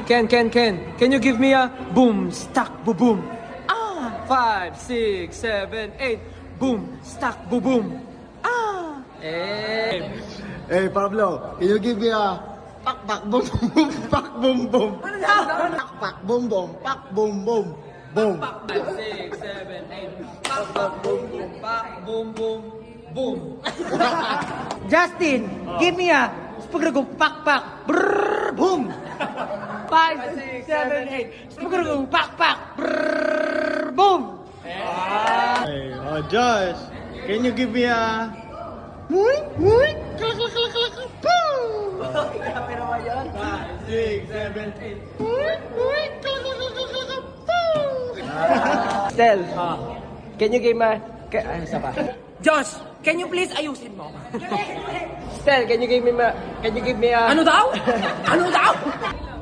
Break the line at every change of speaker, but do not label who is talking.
Ken, can you give me a boom, stack, boom, boom? 5, 6, 7, 8. Boom, stack, boom, boom. Eh.
Hey, Pablo, can you give me a pak pak boom boom pak boom boom?
Ano daw?
Pak pak boom boom pak boom boom boom.
5, 6, 7, 8. Pak, pak, boom, boom, pak, boom, boom, boom.
Justin, give me a spagrugo pak pak brrr boom. 5, 6, 7, 8. Spagrugo pak pak brrr boom.
Hey, Josh, can you give me a muik muik kalak kalak kalak kalak boom?
5, 6, 7, 8.
Muik muik kalak kalak kalak kalak boom.
Stel, can you give me... isa pa.
Josh, can you please ayusin mo?
Stel, can you give me a...
Ano daw? Ano daw?